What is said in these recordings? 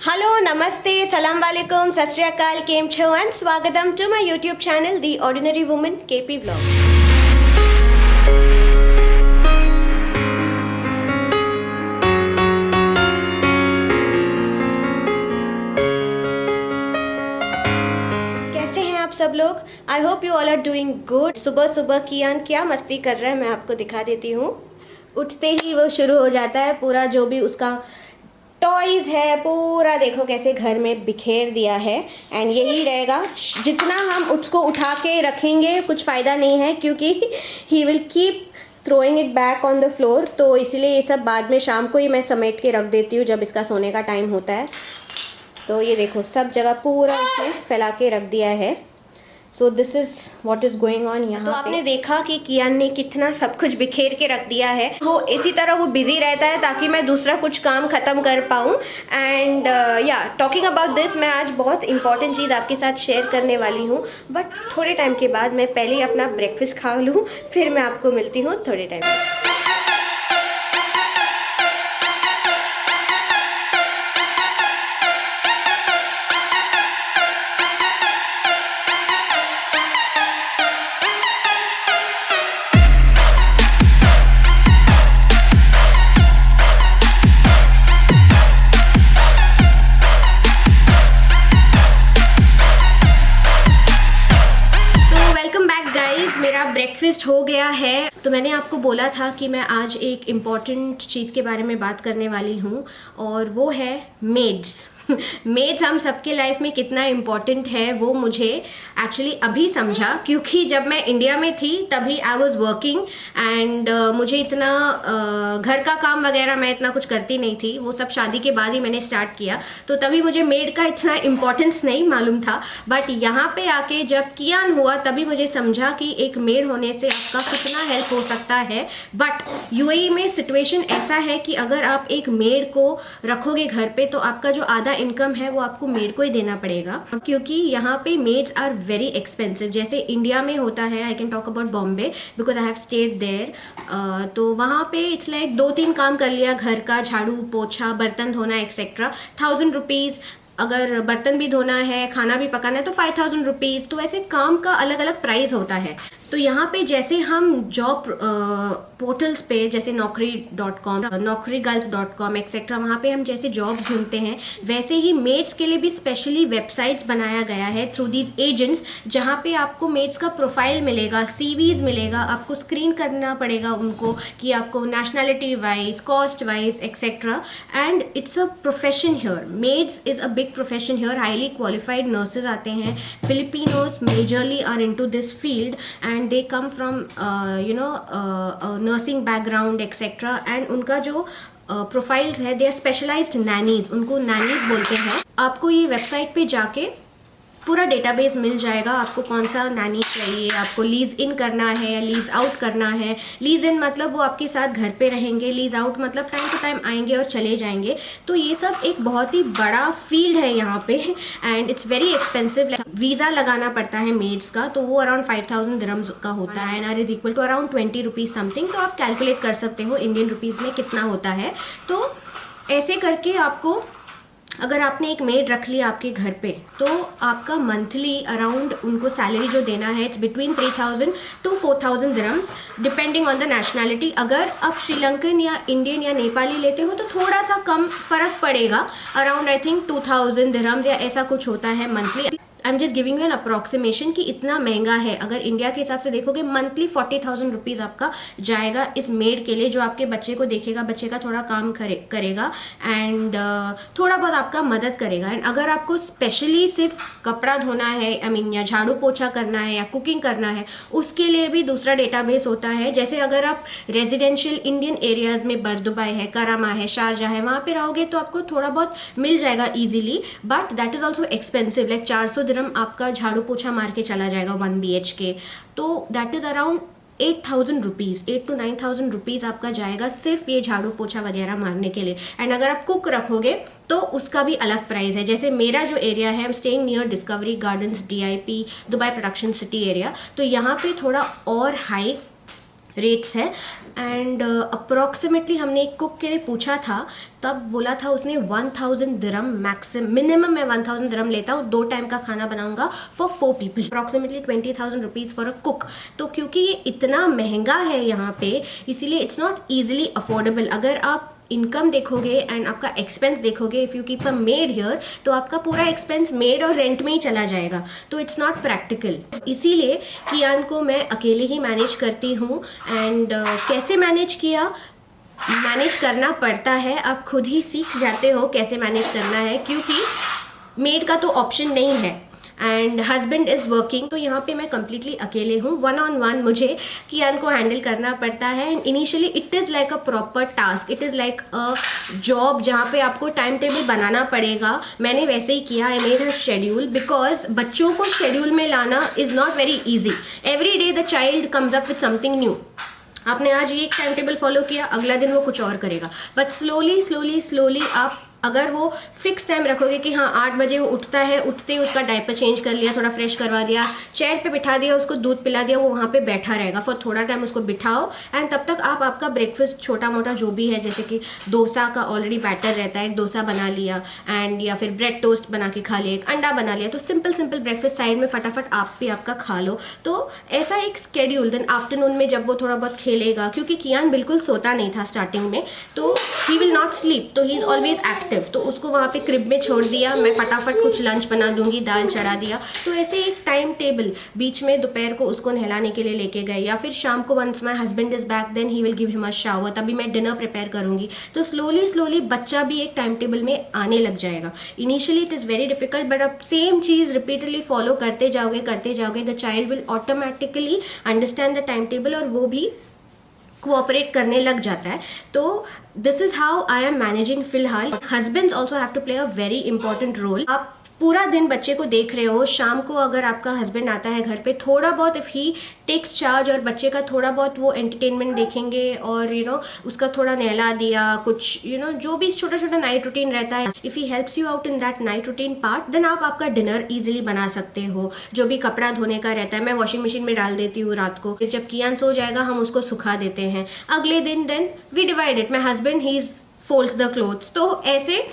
Hello नमस्ते सलाम वालेकुम सत श्री अकाल केम छो एंड स्वागतम to my YouTube channel the ordinary woman KP vlog. कैसे हैं आप सब लोग? I hope you all are doing good. सुबह सुबह कियान क्या मस्ती कर रहा है मैं आपको दिखा देती हूँ। उठते ही वो शुरू हो जाता है, पूरा जो भी उसका टॉयज है पूरा देखो कैसे घर में बिखेर दिया है। एंड यही रहेगा, जितना हम उसको उठा के रखेंगे कुछ फ़ायदा नहीं है, क्योंकि he will keep throwing it back on the floor. तो इसलिए ये सब बाद में शाम को ही मैं समेट के रख देती हूँ जब इसका सोने का टाइम होता है। तो ये देखो सब जगह पूरा इसने फैला के रख दिया है। So this is what is going on यहाँ। तो आपने देखा कि कियान ने कितना सब कुछ बिखेर के रख दिया है। वो इसी तरह वो बिजी रहता है ताकि मैं दूसरा कुछ काम खत्म कर पाऊँ। एंड या टॉकिंग अबाउट दिस, मैं आज बहुत इंपॉर्टेंट चीज़ आपके साथ शेयर करने वाली हूँ, बट थोड़े टाइम के बाद। मैं पहले अपना ब्रेकफास्ट खा लूँ, फिर मैं आपको मिलती हूँ थोड़े टाइम में। मेरा ब्रेकफास्ट हो गया है। तो मैंने आपको बोला था कि मैं आज एक इम्पॉर्टेंट चीज़ के बारे में बात करने वाली हूँ, और वो है मेड्स। मेड्स हम सबके लाइफ में कितना इम्पॉर्टेंट है वो मुझे एक्चुअली अभी समझा, क्योंकि जब मैं इंडिया में थी तभी आई वॉज वर्किंग एंड मुझे इतना घर का काम वगैरह मैं इतना कुछ करती नहीं थी। वो सब शादी के बाद ही मैंने स्टार्ट किया, तो तभी मुझे मेड का इतना इम्पोर्टेंस नहीं मालूम था। बट यहाँ पे आके जब कियान हुआ तभी मुझे समझा कि एक मेड होने से आपका कितना हेल्प हो सकता है। बट यूएई में सिचुएशन ऐसा है कि अगर आप एक मेड को रखोगे घर पे तो आपका जो आधा इनकम है वो आपको मेड को ही देना पड़ेगा, क्योंकि यहाँ पे मेड्स आर वेरी एक्सपेंसिव। जैसे इंडिया में होता है, I can talk about Bombay because I have stayed there. तो वहाँ पे इट्स लाइक 2-3 काम कर लिया घर का, झाड़ू पोछा बर्तन धोना एक्सेट्रा, 1000 रुपीज़। अगर बर्तन भी धोना है खाना भी पकाना है तो 5000 रुपीज़। तो ऐसे काम का अलग अलग प्राइस होता है। तो यहाँ पे जैसे हम जॉब पोर्टल्स पे जैसे naukri.com, naukri-gulf.com एक्सेट्रा, वहाँ पे हम जैसे जॉब्स ढूंढते हैं, वैसे ही मेड्स के लिए भी स्पेशली वेबसाइट्स बनाया गया है थ्रू दीज एजेंट्स, जहाँ पे आपको मेड्स का प्रोफाइल मिलेगा, सीवीज मिलेगा। आपको स्क्रीन करना पड़ेगा उनको कि आपको nationality wise, caste wise etcetera. And it's a profession here. Maids is a big profession here. Highly qualified nurses आते हैं। Filipinos majorly are into this field and they come from nursing background etc. and उनका जो profiles है, they are specialised nannies, उनको nannies बोलते हैं। आपको ये वेबसाइट पे जाके पूरा डेटाबेस मिल जाएगा, आपको कौन सा नैनी चाहिए, आपको लीज इन करना है या लीज आउट करना है। लीज इन मतलब वो आपके साथ घर पे रहेंगे, लीज आउट मतलब टाइम टू टाइम आएंगे और चले जाएंगे। तो ये सब एक बहुत ही बड़ा फील्ड है यहाँ पे, and it's very expensive. Visa लगाना पड़ता है मेड्स का, तो वो अराउंड 5000 दिरहम्स का होता है, and R is equal to around 20 rupees something. तो आप कैलकुलेट कर सकते हो इंडियन रुपीज़ में कितना होता है। तो ऐसे करके आपको, अगर आपने एक मेड रख लिया आपके घर पे, तो आपका मंथली अराउंड उनको सैलरी जो देना है it's between 3000 to 4000 dirhams depending on the nationality. अगर आप श्रीलंकन या इंडियन या नेपाली लेते हो तो थोड़ा सा कम फर्क पड़ेगा, अराउंड आई थिंक 2000 दिरहम्स या ऐसा कुछ होता है monthly. I am just giving you an approximation कि इतना महंगा है। अगर इंडिया के हिसाब से देखोगे मंथली 40,000 रुपीज़ आपका जाएगा इस मेड के लिए, जो आपके बच्चे को देखेगा, बच्चे का थोड़ा काम करेगा एंड थोड़ा बहुत आपका मदद करेगा। एंड अगर आपको स्पेशली सिर्फ कपड़ा धोना है, आई मीन या झाड़ू पोछा करना है या कुकिंग करना है, उसके लिए भी दूसरा डेटाबेस होता है। जैसे अगर आप रेजिडेंशियल इंडियन एरियाज में बर्दुबाई है, करामा है, शारजा है, वहाँ पे रहोगे तो आपको थोड़ा बहुत मिल जाएगा easily, but that is also expensive. Like 400 दिरहम आपका झाड़ू पोछा मार के चला जाएगा 1 BHK। तो that is around 8000 rupees, 8 to 9000 rupees आपका जाएगा सिर्फ ये झाड़ू पोछा वगैरह मारने के लिए। एंड अगर आप कुक रखोगे तो उसका भी अलग प्राइस है। जैसे मेरा जो एरिया है, I am staying near discovery gardens, DIP, Dubai production city area, तो यहाँ पे थोड़ा और हाई रेट्स है। एंड अप्रॉक्सीमेटली हमने एक कुक के लिए पूछा था, तब बोला था उसने 1000 दिरहम मिनिमम मैं 1000 दिरहम लेता हूँ, 2 टाइम का खाना बनाऊंगा for 4 people, approximately 20,000 rupees for a cook. तो क्योंकि ये इतना महंगा है यहाँ पे, इसीलिए इट्स नॉट ईजिली अफोर्डेबल। अगर आप इनकम देखोगे एंड आपका एक्सपेंस देखोगे, if you keep a made here, तो आपका पूरा एक्सपेंस मेड और रेंट में ही चला जाएगा, तो इट्स नॉट प्रैक्टिकल। इसीलिए कियान को मैं अकेले ही मैनेज करती हूँ। एंड कैसे मैनेज किया, मैनेज करना पड़ता है, आप खुद ही सीख जाते हो कैसे मैनेज करना है, क्योंकि मेड का तो ऑप्शन नहीं है एंड हस्बैंड इज़ वर्किंग, तो यहाँ पे मैं कम्प्लीटली अकेले हूँ। 1-on-1 मुझे कियान को हैंडल करना पड़ता है। And initially it is like a proper task, it is like a job जहाँ पे आपको टाइम टेबल बनाना पड़ेगा। मैंने वैसे ही किया, I made a schedule, because बच्चों को शेड्यूल में लाना is not very easy. Every day the child comes up with something new. आपने आज ये एक टाइम टेबल फॉलो किया, अगला दिन वो कुछ और करेगा, बट स्लोली आप अगर वो फिक्स टाइम रखोगे कि हाँ 8 बजे वो उठता है, उठते ही उसका डायपर चेंज कर लिया, थोड़ा फ्रेश करवा दिया, चेयर पे बिठा दिया, उसको दूध पिला दिया, वो वहाँ पे बैठा रहेगा फॉर थोड़ा टाइम, उसको बिठाओ एंड तब तक आप आपका ब्रेकफास्ट छोटा मोटा जो भी है, जैसे कि डोसा का ऑलरेडी बैटर रहता है, एक डोसा बना लिया एंड या फिर ब्रेड टोस्ट बना के खा लिया, एक अंडा बना लिया, तो सिंपल ब्रेकफास्ट साइड में फटाफट आप भी आपका खा लो। तो ऐसा एक स्केड्यूल। देन आफ्टरनून में जब वो थोड़ा बहुत खेलेगा, क्योंकि कियान बिल्कुल सोता नहीं था स्टार्टिंग में, तो ही विल नॉट स्लीप, तो ही इज ऑलवेज एक्टिव, तो उसको वहाँ पे क्रिब में छोड़ दिया, मैं फटाफट कुछ लंच बना दूंगी, दाल चढ़ा दिया। तो ऐसे एक टाइम टेबल, बीच में दोपहर को उसको नहलाने के लिए लेके गए, या फिर शाम को once my husband is back then he will give him a shower, तभी मैं डिनर प्रिपेयर करूंगी। तो स्लोली बच्चा भी एक टाइम टेबल में आने लग जाएगा। Initially it is very difficult, but अब सेम चीज़ रिपीटली फॉलो करते जाओगे the child will automatically understand the time table और वो भी कोऑपरेट करने लग जाता है। तो this is how I am managing फिलहाल। Husbands also have to play a very important role. आप पूरा दिन बच्चे को देख रहे हो, शाम को अगर आपका हस्बैंड आता है घर पे, थोड़ा बहुत इफ़ ही टेक्स चार्ज और बच्चे का थोड़ा बहुत वो एंटरटेनमेंट देखेंगे और उसका थोड़ा नहला दिया, कुछ जो भी छोटा नाइट रूटीन रहता है, if he helps you out in that night routine part, then आप आपका डिनर ईजिली बना सकते हो। जो भी कपड़ा धोने का रहता है मैं वॉशिंग मशीन में डाल देती हूँ रात को, जब कियान सो जाएगा हम उसको सुखा देते हैं, अगले दिन then we divide it, my husband he folds the clothes. तो ऐसे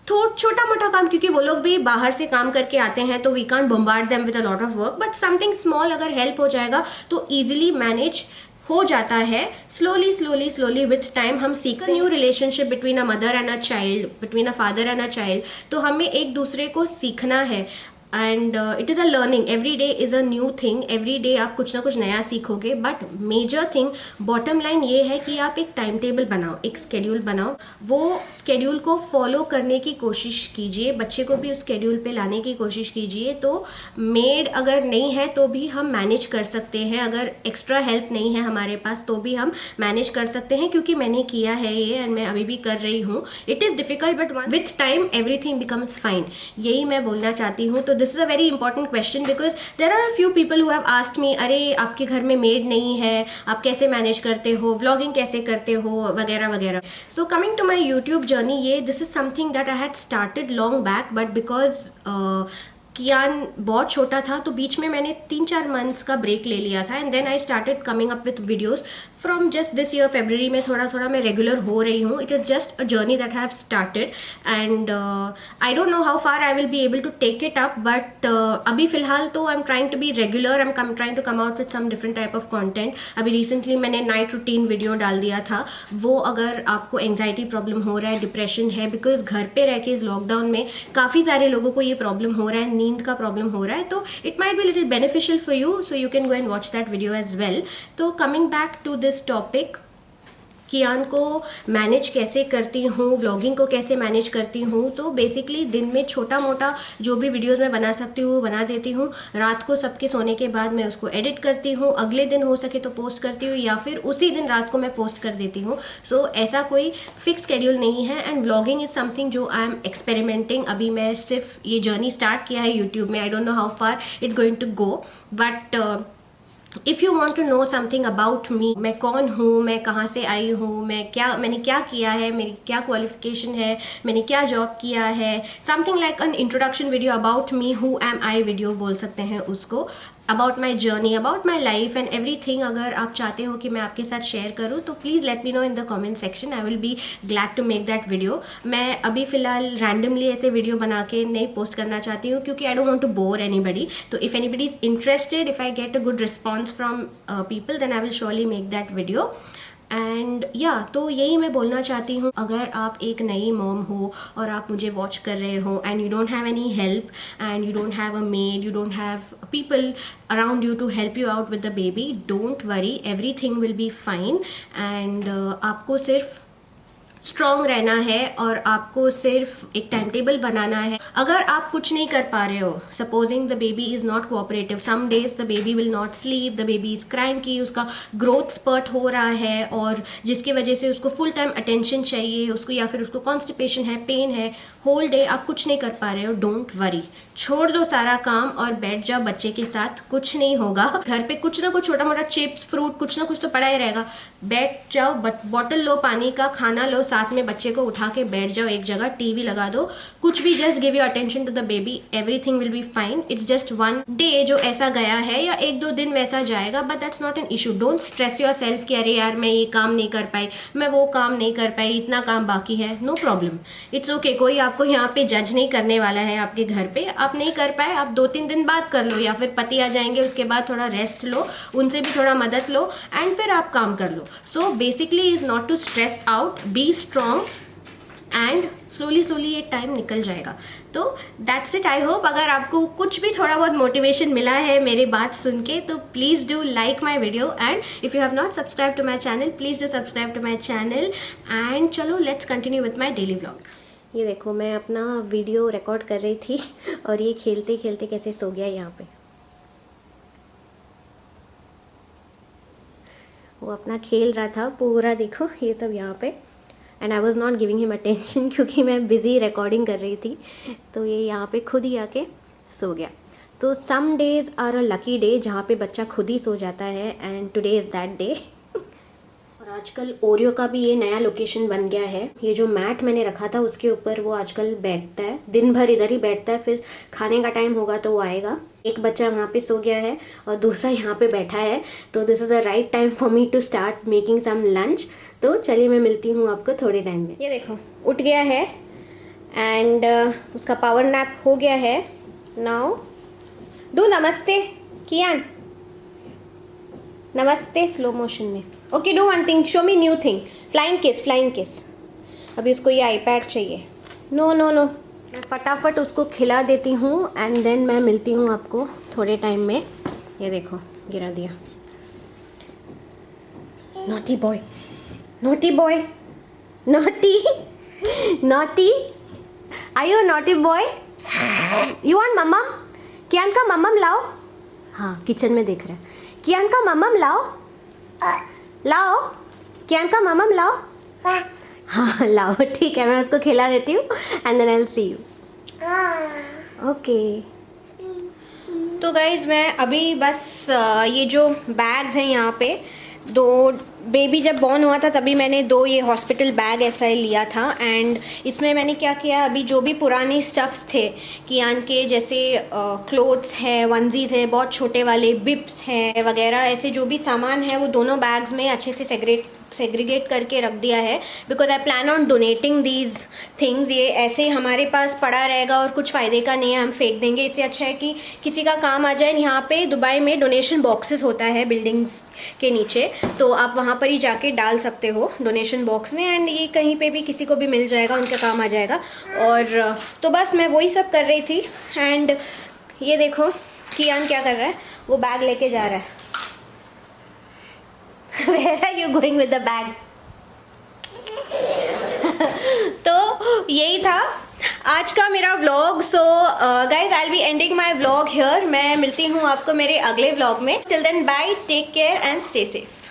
छोटा मोटा काम, क्योंकि वो लोग भी बाहर से काम करके आते हैं, तो we can't bombard them with a lot of work, but something small अगर हेल्प हो जाएगा तो इजीली मैनेज हो जाता है। स्लोली विथ टाइम हम सीखते हैं। New relationship between a mother and a child, between a father and a child, तो हमें एक दूसरे को सीखना है and it is a learning. Every day is a new thing, every day आप कुछ ना कुछ नया सीखोगे, but major thing bottom line ये है कि आप एक टाइम टेबल बनाओ, एक स्केड्यूल बनाओ, वो स्केड्यूल को फॉलो करने की कोशिश कीजिए, बच्चे को भी उस स्केड्यूल पे लाने की कोशिश कीजिए। तो मेड अगर नहीं है तो भी हम मैनेज कर सकते हैं, अगर एक्स्ट्रा हेल्प नहीं है हमारे पास तो भी हम मैनेज कर सकते हैं, क्योंकि मैंने किया है ये एंड मैं अभी भी कर रही हूँ। It is difficult but with time everything becomes fine, यही मैं बोलना चाहती हूँ। तो this is a very important question because there are a few people who have asked me, अरे आपके घर में मेड नहीं है, आप कैसे मैनेज करते हो, व्लॉगिंग कैसे करते हो, वगैरह वगैरह। So coming to my YouTube journey, ये this is something that I had started long back, but because Kiaan बहुत छोटा था तो बीच में मैंने 3-4 मंथ्स का ब्रेक ले लिया था and then I started coming up with videos from just this year फरवरी में थोड़ा मैं रेगुलर हो रही हूँ. It is just a journey that I have started and I don't know how far I will be able to take it up, but अभी फिलहाल तो I am trying to be regular, I am trying to come out with some different type of content. अभी recently मैंने night routine video डाल दिया था. वो अगर आपको एंग्जाइटी प्रॉब्लम हो रहा है, डिप्रेशन है, बिकॉज घर पे रह के इस लॉकडाउन में काफ़ी सारे लोगों को ये प्रॉब्लम हो रहा है, नींद का प्रॉब्लम हो रहा है, तो it might be little beneficial for you, so you can go and watch that video as well. तो coming back to this topic, Kiaan को मैनेज कैसे करती हूँ, व्लॉगिंग को कैसे मैनेज करती हूँ, तो बेसिकली दिन में छोटा मोटा जो भी वीडियोस मैं बना सकती हूँ बना देती हूँ. रात को सबके सोने के बाद मैं उसको एडिट करती हूँ, अगले दिन हो सके तो पोस्ट करती हूँ या फिर उसी दिन रात को मैं पोस्ट कर देती हूँ. सो ऐसा कोई फिक्स शेड्यूल नहीं है एंड व्लॉगिंग इज समथिंग जो आई एम एक्सपेरिमेंटिंग. अभी मैं सिर्फ ये जर्नी स्टार्ट किया है यूट्यूब में. I don't know how far it's going to go, but if you want to know something about me, मैं कौन हूँ, मैं कहाँ से आई हूँ, मैंने क्या किया है, मेरी क्या क्वालिफिकेशन है, मैंने क्या जॉब किया है, something like an introduction video about me, who am I video बोल सकते हैं उसको. About my journey, about my life and everything अगर आप चाहते हो कि मैं आपके साथ शेयर करूँ तो please let me know in the comment section. I will be glad to make that video. मैं अभी फ़िलहाल रैंडमली ऐसे वीडियो बना के नहीं पोस्ट करना चाहती हूँ क्योंकि I don't want to bore anybody. तो if anybody is interested, if I get a good response from people, then I will surely make that video. And या तो यही मैं बोलना चाहती हूँ, अगर आप एक नई मॉम हो और आप मुझे वॉच कर रहे हो and you don't have any help and you don't have a maid, you don't have people around you to help you out with the baby, don't worry, everything will be fine. And आपको सिर्फ strong रहना है और आपको सिर्फ एक time table बनाना है. अगर आप कुछ नहीं कर पा रहे हो, supposing the baby is not cooperative, some days the baby will not sleep, the baby is crying कि उसका ग्रोथ स्पर्ट हो रहा है और जिसकी वजह से उसको फुल टाइम अटेंशन चाहिए उसको, या फिर उसको कॉन्स्टिपेशन है, पेन है, होल डे आप कुछ नहीं कर पा रहे हो, डोंट वरी, छोड़ दो सारा काम और बैठ जाओ बच्चे के साथ. कुछ नहीं होगा, घर पे कुछ ना कुछ छोटा मोटा चिप्स फ्रूट कुछ ना कुछ तो पड़ा ही रहेगा. बैठ जाओ, बॉटल लो पानी का, खाना लो, साथ में बच्चे को उठा के बैठ जाओ एक जगह, टीवी लगा दो, कुछ भी, just give your attention to the baby, everything will be fine. It's just one day जो ऐसा गया है या एक दो दिन वैसा जाएगा, but that's not an issue. Don't stress your self कि अरे यार मैं ये काम नहीं कर पाई, मैं वो काम नहीं कर पाई, इतना काम बाकी है. No problem, it's okay. कोई आपको यहाँ पे जज नहीं करने वाला है. आपके घर पे आप नहीं कर पाए, आप 2-3 दिन बाद कर लो, या फिर पति आ जाएंगे उसके बाद थोड़ा रेस्ट लो, उनसे भी थोड़ा मदद लो एंड फिर आप काम कर लो. So basically is not to stress out, be strong and slowly ये टाइम निकल जाएगा. तो दैट्स इट. आई होप अगर आपको कुछ भी थोड़ा बहुत मोटिवेशन मिला है मेरी बात सुन के तो please do like my video and if you have not subscribe to my channel please do subscribe to my channel. And चलो let's continue with my daily vlog. ये देखो मैं अपना वीडियो रिकॉर्ड कर रही थी और ये खेलते खेलते कैसे सो गया यहाँ पे. वो अपना खेल रहा था पूरा, देखो ये सब यहाँ पे. And I was not giving him attention क्योंकि मैं बिज़ी रिकॉर्डिंग कर रही थी. तो ये यहाँ पे खुद ही आके सो गया. तो some days are a lucky day जहाँ पे बच्चा खुद ही सो जाता है and today is that day. और आजकल ओरियो का भी ये नया लोकेशन बन गया है. ये जो मैट मैंने रखा था उसके ऊपर वो आजकल बैठता है, दिन भर इधर ही बैठता है, फिर खाने का टाइम होगा तो वो आएगा. एक बच्चा वहाँ पे सो गया है और दूसरा यहाँ पे बैठा है. तो this is a right time for me to start making some lunch. तो चलिए मैं मिलती हूँ आपको थोड़े टाइम में. ये देखो उठ गया है एंड उसका पावर नैप हो गया है. नाउ डू नमस्ते कियान, नमस्ते स्लो मोशन में. Okay do one thing, show me new thing, flying kiss, flying kiss. अभी उसको ये आईपैड चाहिए. नो नो नो, मैं फटाफट उसको खिला देती हूँ एंड देन मैं मिलती हूँ आपको थोड़े टाइम में. ये देखो गिरा दिया. Naughty boy, naughty boy, naughty naughty, I you naughty boy. You want मम्मम? कियान का मम्मम लाओ. हाँ किचन में देख रहा है. कियान का मम्मम लाओ, लाओ कियान का मम्मम लाओ. हाँ लाओ, ठीक है मैं उसको खिला देती हूँ and then I will see you. Okay. तो गाइज मैं अभी बस ये जो बैग्स हैं यहाँ पे, दो बेबी जब बॉर्न हुआ था तभी मैंने 2 ये हॉस्पिटल बैग ऐसा ही लिया था. एंड इसमें मैंने क्या किया, अभी जो भी पुराने स्टफ्स थे कियान के, जैसे क्लोथ्स है, वनजीज है, बहुत छोटे वाले बिप्स हैं वगैरह, ऐसे जो भी सामान है वो दोनों बैग्स में अच्छे से सेग्रीगेट करके रख दिया है. Because I plan on donating these things. ये ऐसे हमारे पास पड़ा रहेगा और कुछ फ़ायदे का नहीं है, हम फेंक देंगे. इससे अच्छा है कि किसी का काम आ जाए. यहाँ पे दुबई में डोनेशन बॉक्सेस होता है बिल्डिंग्स के नीचे, तो आप वहाँ पर ही जाके डाल सकते हो डोनेशन बॉक्स में एंड ये कहीं पे भी किसी को भी मिल जाएगा, उनका काम आ जाएगा. और तो बस मैं वही सब कर रही थी. एंड ये देखो कियान क्या कर रहा है, वो बैग लेके जा रहा है. Where are you going with the bag? तो यही था आज का मेरा vlog. So guys I will be ending my vlog here. मैं मिलती हूँ आपको मेरे अगले व्लॉग में. Till then bye, take care and stay safe.